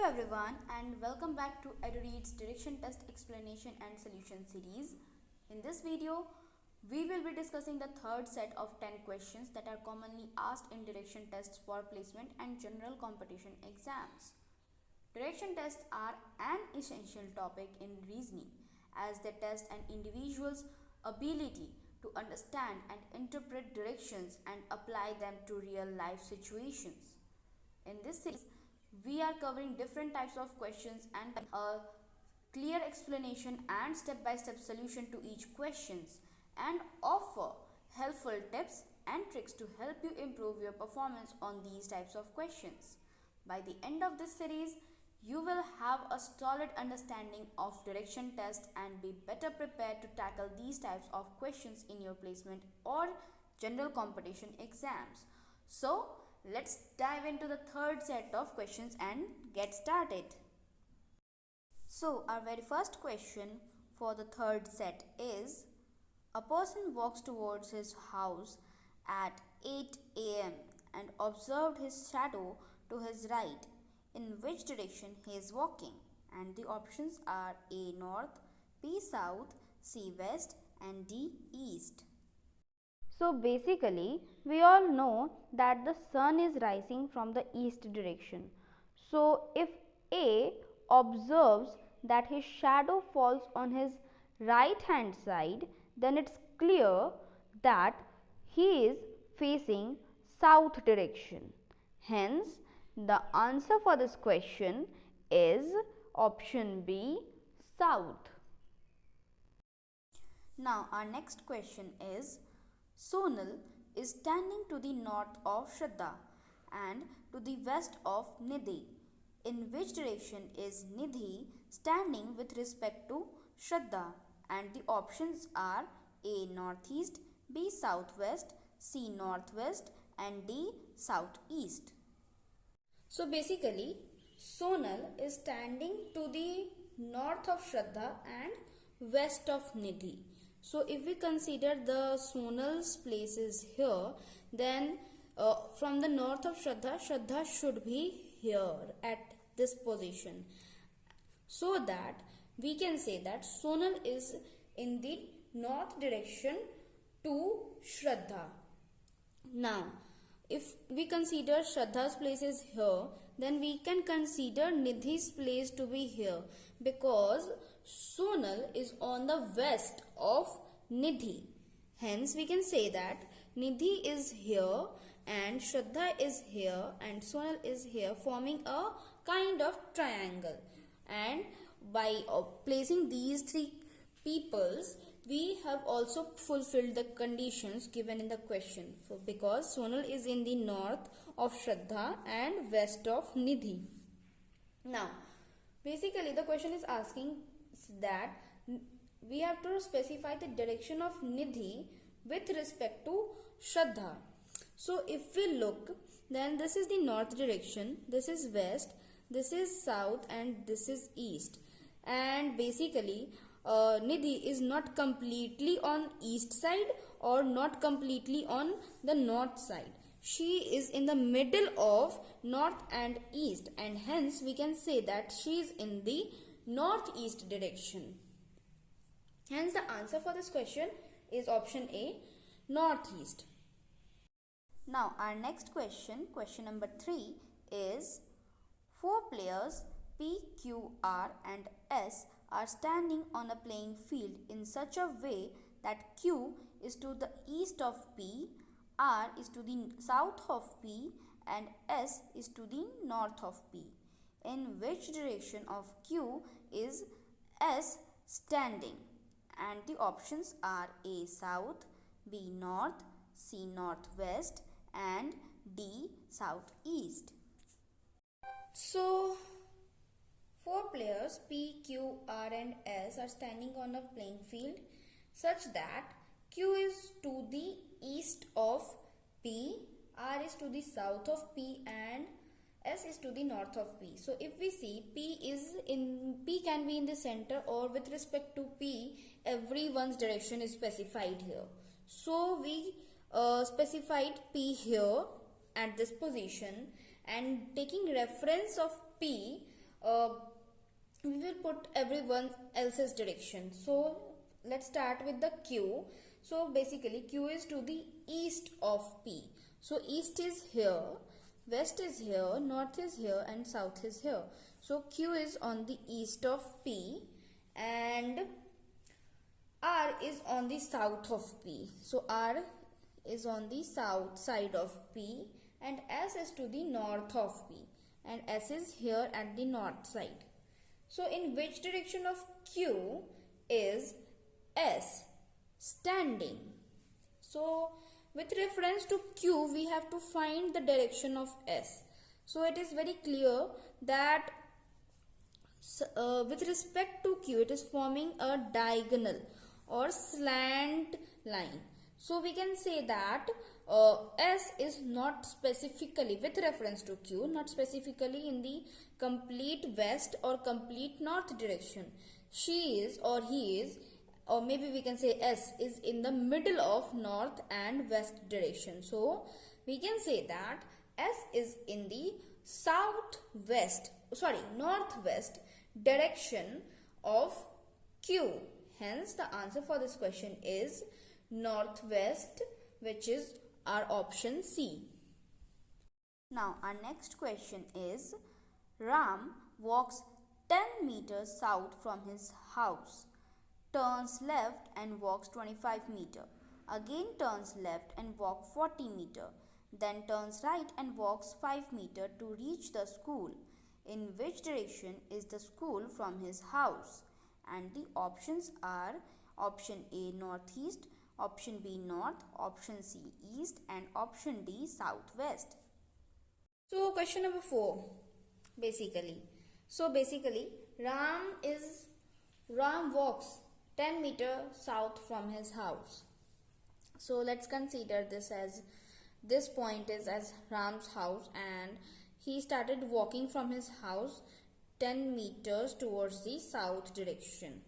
everyone and welcome back to EduRead's Direction Test Explanation and Solution series. In this video, we will be discussing the third set of 10 questions that are commonly asked in direction tests for placement and general competition exams. Direction tests are an essential topic in reasoning as they test an individual's ability to understand and interpret directions and apply them to real life situations. In this series, we are covering different types of questions and a clear explanation and step-by-step solution to each questions and offer helpful tips and tricks to help you improve your performance on these types of questions. By the end of this series, you will have a solid understanding of direction test and be better prepared to tackle these types of questions in your placement or general competition exams. So, let's dive into the third set of questions and get started. So, our very first question for the third set is: a person walks towards his house at 8 a.m. and observed his shadow to his right. In which direction he is walking? And the options are A. North, B. South, C. West and D. East. So basically, we all know that the sun is rising from the east direction. So if A observes that his shadow falls on his right hand side, then it's clear that he is facing south direction. Hence, the answer for this question is option B, south. Now our next question is: Sonal is standing to the north of Shraddha and to the west of Nidhi. In which direction is Nidhi standing with respect to Shraddha? And the options are A. Northeast, B. Southwest, C. Northwest and D. Southeast. So basically, Sonal is standing to the north of Shraddha and west of Nidhi. So if we consider the Sonal's places here, then from the north of Shraddha, Shraddha should be here at this position. So that we can say that Sonal is in the north direction to Shraddha. Now, if we consider Shraddha's place is here, then we can consider Nidhi's place to be here because Sonal is on the west of Nidhi. Hence, we can say that Nidhi is here and Shraddha is here and Sonal is here, forming a kind of triangle. And by placing these three peoples, we have also fulfilled the conditions given in the question because Sonal is in the north of Shraddha and west of Nidhi. Now, basically the question is asking that we have to specify the direction of Nidhi with respect to Shraddha. So if we look, then this is the north direction, this is west, this is south and this is east. And basically Nidhi is not completely on east side or not completely on the north side. She is in the middle of north and east, and hence we can say that she is in the northeast direction. Hence the answer for this question is option A, northeast. Now our next question, question number 3 is: four players P, Q, R and S are standing on a playing field in such a way that Q is to the east of P, R is to the south of P and S is to the north of P. In which direction of Q is S standing? And the options are A. South, B. North, C. Northwest and D. Southeast. So, four players P, Q, R and S are standing on a playing field such that Q is to the east of P, R is to the south of P and S is to the north of P. So if we see P can be in the center, or with respect to P, everyone's direction is specified here. So we specified P here at this position, and taking reference of P, uh, we will put everyone else's direction. So let's start with the Q. So basically Q is to the east of P. So east is here, west is here, north is here, and south is here. So Q is on the east of P and R is on the south of P. So R is on the south side of P and S is to the north of P and S is here at the north side. So in which direction of Q is S standing? So with reference to Q, we have to find the direction of S. So it is very clear that with respect to Q, it is forming a diagonal or slant line. So we can say that S is not specifically with reference to Q, not specifically in the complete west or complete north direction. She is or he is, or maybe we can say S is in the middle of north and west direction. So we can say that S is in the northwest direction of Q. Hence the answer for this question is northwest, which is our option C. Now our next question is, Ram walks 10 meters south from his house, turns left and walks 25 meters, again turns left and walks 40 meters, then turns right and walks 5 meters to reach the school. In which direction is the school from his house? And the options are option A northeast, option B north, option C east, and option D southwest. So question number 4 basically. So basically Ram walks 10 meters south from his house. So let's consider this point is as Ram's house and he started walking from his house 10 meters towards the south direction.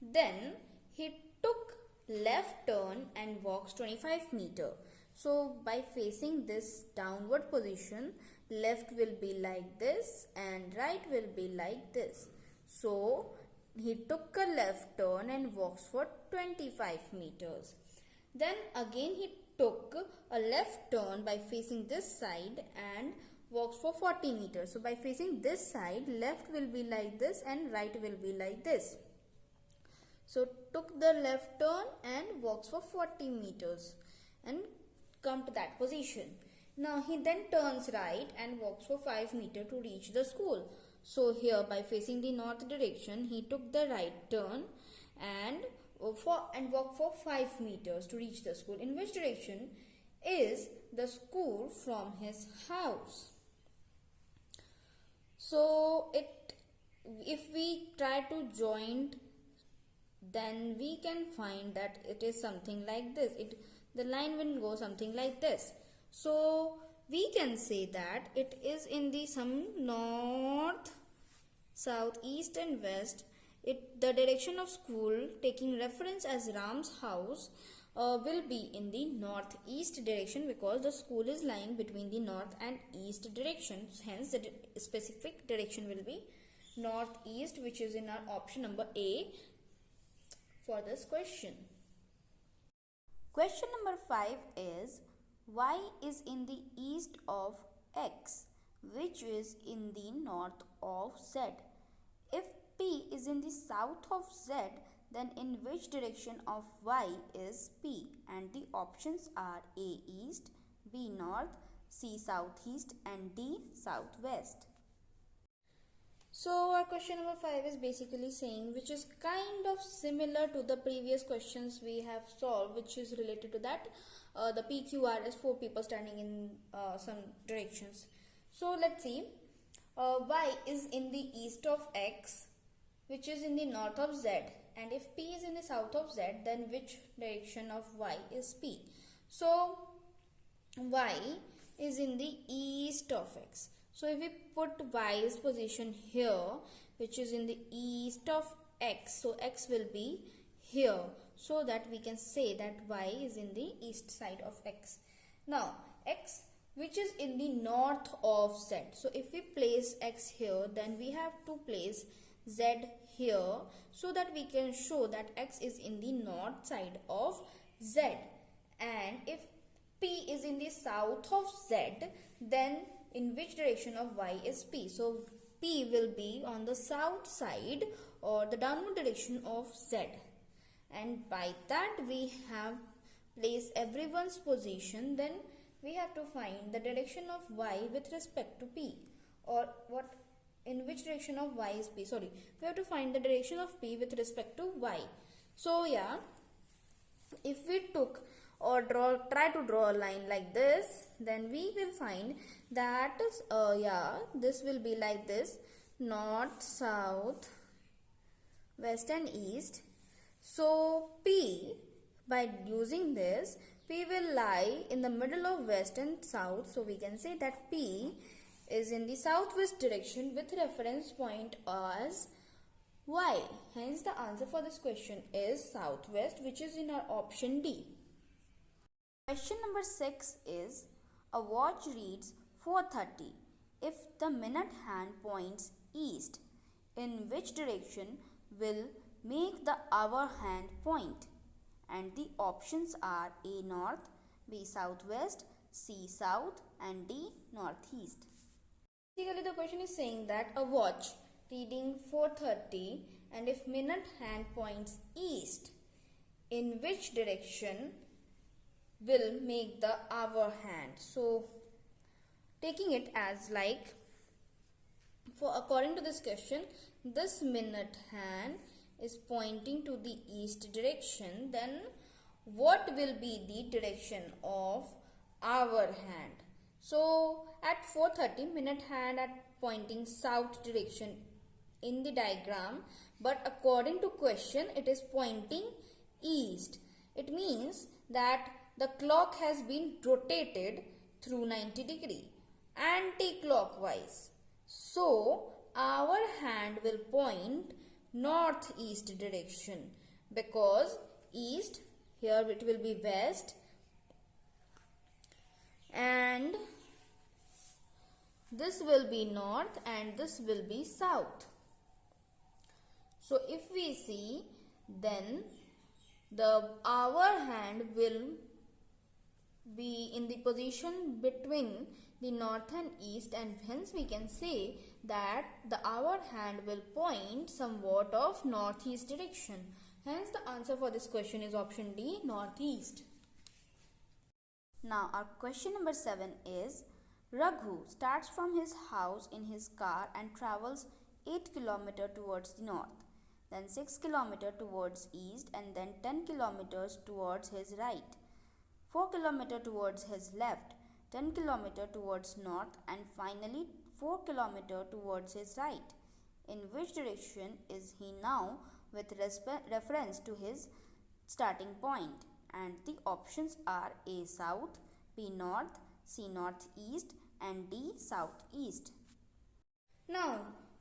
Then he took left turn and walks 25 meters. So by facing this downward position, left will be like this and right will be like this. So he took a left turn and walks for 25 meters. Then again he took a left turn by facing this side and walks for 40 meters. So by facing this side, left will be like this and right will be like this. So took the left turn and walks for 40 meters and come to that position. Now he then turns right and walks for 5 meters to reach the school. So here by facing the north direction, he took the right turn and walked for 5 meters to reach the school. In which direction is the school from his house? So if we try to join, then we can find that it is something like this. The line will go something like this. So we can say that it is in the some north, south, east and west. The direction of school taking reference as Ram's house will be in the northeast direction because the school is lying between the north and east directions. Hence the specific direction will be northeast, which is in our option number A for this question. Question number 5 is, Y is in the east of X, which is in the north of Z. If P is in the south of Z, then in which direction of Y is P? And the options are A east, B north, C southeast and D southwest. So our question number 5 is basically saying, which is kind of similar to the previous questions we have solved, which is related to that the PQR is 4 people standing in some directions. So let's see, Y is in the east of X, which is in the north of Z, and if P is in the south of Z, then which direction of Y is P? So Y is in the east of X. So if we put Y's position here, which is in the east of X, so X will be here, so that we can say that Y is in the east side of X. Now X which is in the north of Z. So if we place X here, then we have to place Z here so that we can show that X is in the north side of Z. And if P is in the south of Z, then in which direction of Y is P? So P will be on the south side or the downward direction of Z. And by that we have placed everyone's position. Then we have to find the direction of Y with respect to P, or what, in which direction of Y is P. Sorry, we have to find the direction of P with respect to Y. So yeah, if we took or try to draw a line like this, then we will find that this will be like this: north, south, west and east. So P, by using this, P will lie in the middle of west and south. So we can say that P is in the southwest direction with reference point as Y. Hence the answer for this question is southwest, which is in our option D. Question number 6 is, a watch reads 4:30. If the minute hand points east, in which direction will make the hour hand point? And the options are A north, B southwest, C south and D northeast. Basically the question is saying that a watch reading 4:30, and if minute hand points east, in which direction will make the hour hand? So taking it as like, for according to this question, this minute hand is pointing to the east direction, then what will be the direction of hour hand? So at 4:30, minute hand at pointing south direction in the diagram, but according to question it is pointing east. It means that the clock has been rotated through 90 degree anti-clockwise. So our hand will point northeast direction, because east, here it will be west, and this will be north and this will be south. So if we see, then the hour hand will be in the position between the north and east, and hence we can say that the hour hand will point somewhat of northeast direction. Hence the answer for this question is option D, northeast. Now our question number 7 is, Raghu starts from his house in his car and travels 8 km towards the north, then 6 km towards east, and then 10 km towards his right, 4 km towards his left, 10 km towards north, and finally 4 km towards his right. In which direction is he now with reference to his starting point? And the options are A south, B north, C northeast and D southeast. Now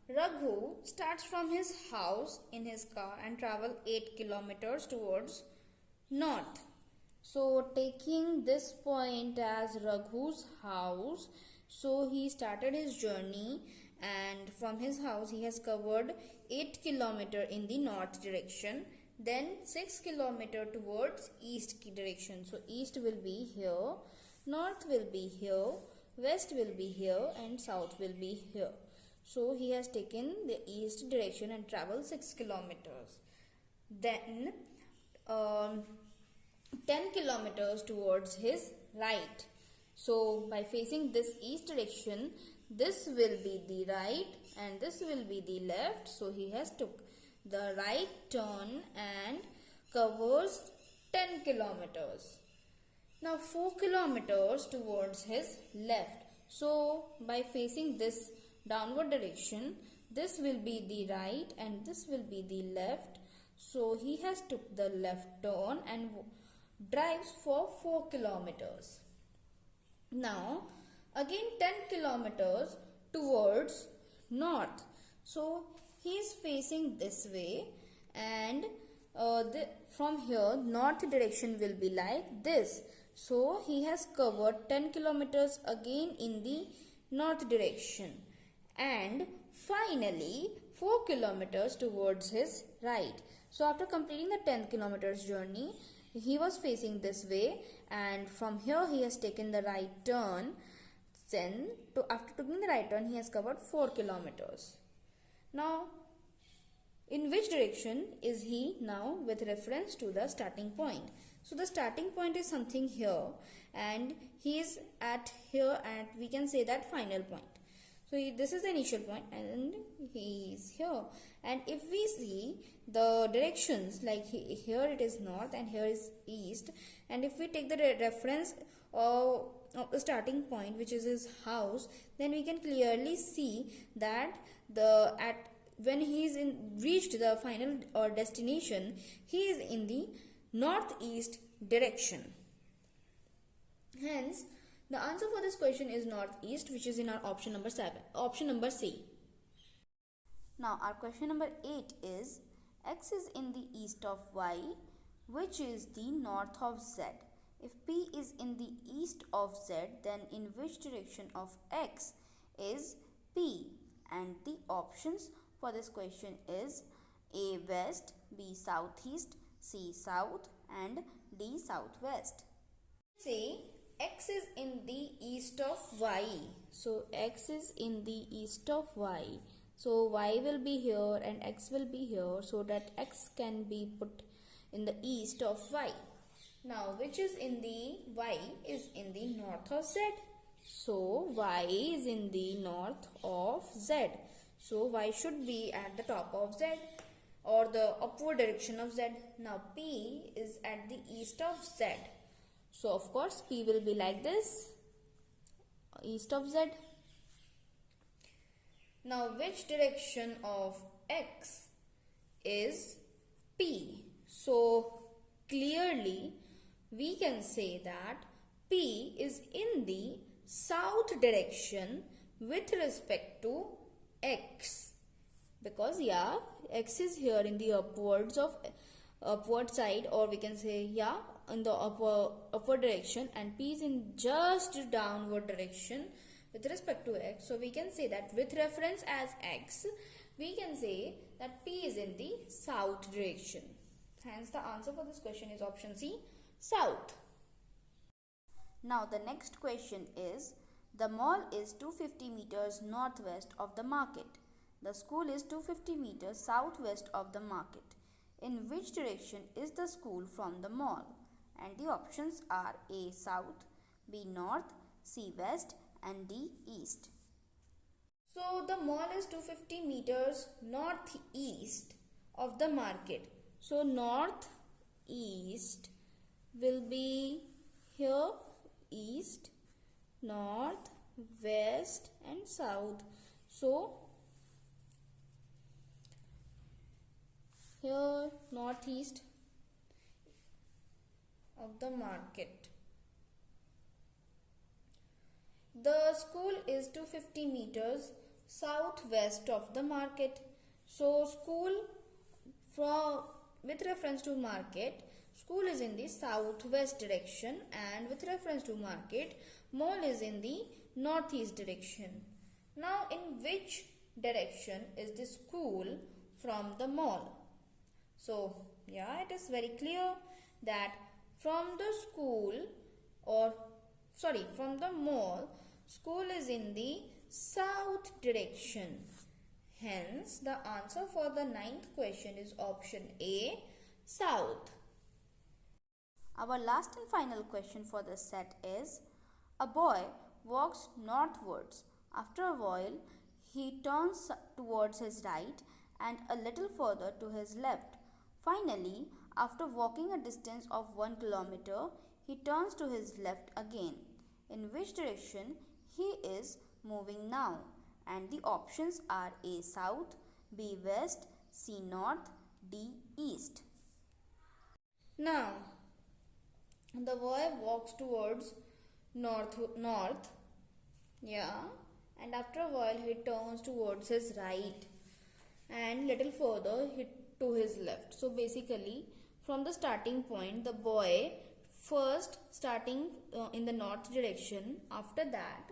Raghu starts from his house in his car and travel 8 kilometers towards north. So taking this point as Raghu's house, so he started his journey, and from his house he has covered 8 km in the north direction, then 6 km towards east direction. So east will be here, north will be here, west will be here and south will be here. So he has taken the east direction and traveled 6 kilometers. Then 10 kilometers towards his right. So by facing this east direction, this will be the right and this will be the left. So he has took the right turn and covers 10 kilometers. Now 4 kilometers towards his left. So by facing this downward direction, this will be the right and this will be the left. So he has took the left turn and drives for 4 kilometers. Now again 10 kilometers towards north. So he is facing this way, and from here north direction will be like this. So he has covered 10 kilometers again in the north direction, and finally 4 kilometers towards his right. So after completing the 10 kilometers journey, he was facing this way, and from here he has taken the right turn. Then after taking the right turn, he has covered 4 kilometers. Now in which direction is he now with reference to the starting point? So the starting point is something here, and he is at here, and we can say that final point. So this is the initial point, and he is here. And if we see the directions, like here it is north and here is east, and if we take the reference of the starting point, which is his house, then we can clearly see that when he is reached the final or destination, he is in the northeast direction. Hence, the answer for this question is northeast, which is in our option number 7, option number C. Now our question number 8 is, x is in the east of y, which is the north of z. If p is in the east of z, then in which direction of x is p? And the options for this question is A west, B southeast, C south, and D southwest. Say x is in the east of y. So x is in the east of y. So y will be here and x will be here, so that x can be put in the east of y. Now which is in the y is in the north of z. So y is in the north of z. So y should be at the top of z, or the upward direction of z. Now p is at the east of z. So of course p will be like this, east of z. Now which direction of x is p? So clearly we can say that p is in the south direction with respect to x, because x is here in the upward side, or we can say in the upward direction, and p is in just downward direction with respect to x. So we can say that with reference as x, we can say that p is in the south direction. Hence the answer for this question is option C, south. Now the next question is, the mall is 250 meters northwest of the market. The school is 250 meters southwest of the market. In which direction is the school from the mall? And the options are A south, B north, C west, and D east. So the mall is 250 meters northeast of the market. So northeast will be here, east, north, west, and south. So here northeast of the market. The school is 250 meters southwest of the market. So school with reference to market, school is in the southwest direction, and with reference to market, mall is in the northeast direction. Now in which direction is the school from the mall? So it is very clear that from the mall, school is in the south direction. Hence the answer for the 9th question is option A, south. Our last and final question for this set is, a boy walks northwards. After a while, he turns towards his right and a little further to his left. Finally, after walking a distance of 1 kilometer, he turns to his left again. In which direction he is moving now? And the options are A south, B west, C north, D east. Now, the boy walks towards north, and after a while he turns towards his right and little further to his left. So basically, from the starting point, the boy first starting in the north direction. After that,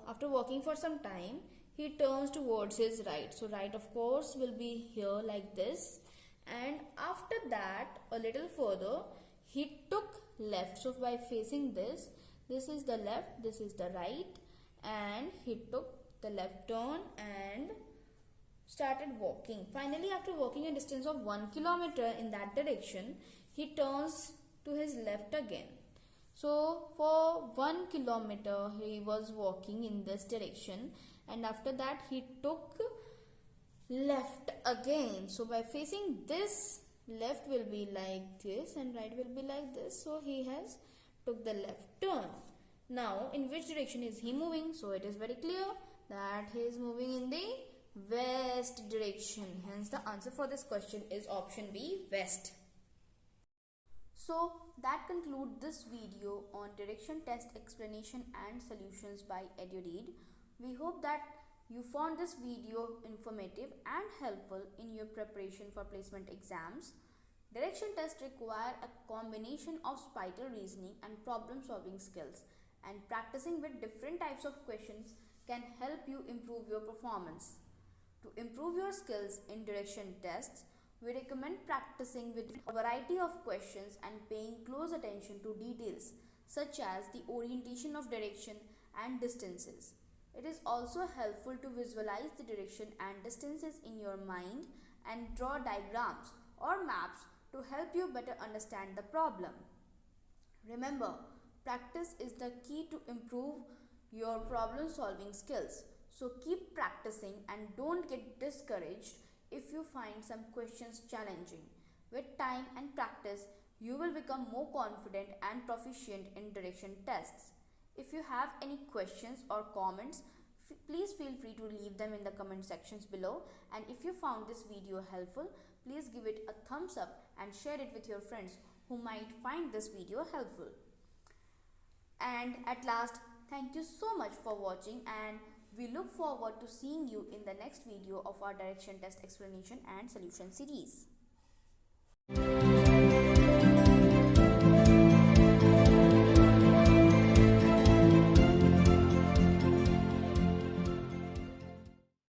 after walking for some time, he turns towards his right. So right of course will be here like this, and after that a little further he took left. So by facing this is the left, this is the right, and he took the left turn and started walking. Finally, after walking a distance of 1 kilometer in that direction, he turns to his left again. So for 1 kilometer he was walking in this direction, and after that he took left again. So by facing this, left will be like this and right will be like this. So he has took the left turn. Now in which direction is he moving? So it is very clear that he is moving in the west direction. Hence the answer for this question is option B, west. So that concludes this video on direction test explanation and solutions by EduRead. We hope that you found this video informative and helpful in your preparation for placement exams. Direction tests require a combination of spital reasoning and problem solving skills, and practicing with different types of questions can help you improve your performance. To improve your skills in direction tests, we recommend practicing with a variety of questions and paying close attention to details such as the orientation of direction and distances. It is also helpful to visualize the direction and distances in your mind and draw diagrams or maps to help you better understand the problem. Remember, practice is the key to improve your problem solving skills. So keep practicing and don't get discouraged if you find some questions challenging. With time and practice, you will become more confident and proficient in direction tests. If you have any questions or comments, please feel free to leave them in the comment sections below. And if you found this video helpful, please give it a thumbs up and share it with your friends who might find this video helpful. And at last, thank you so much for watching, and we look forward to seeing you in the next video of our direction test explanation and solution series.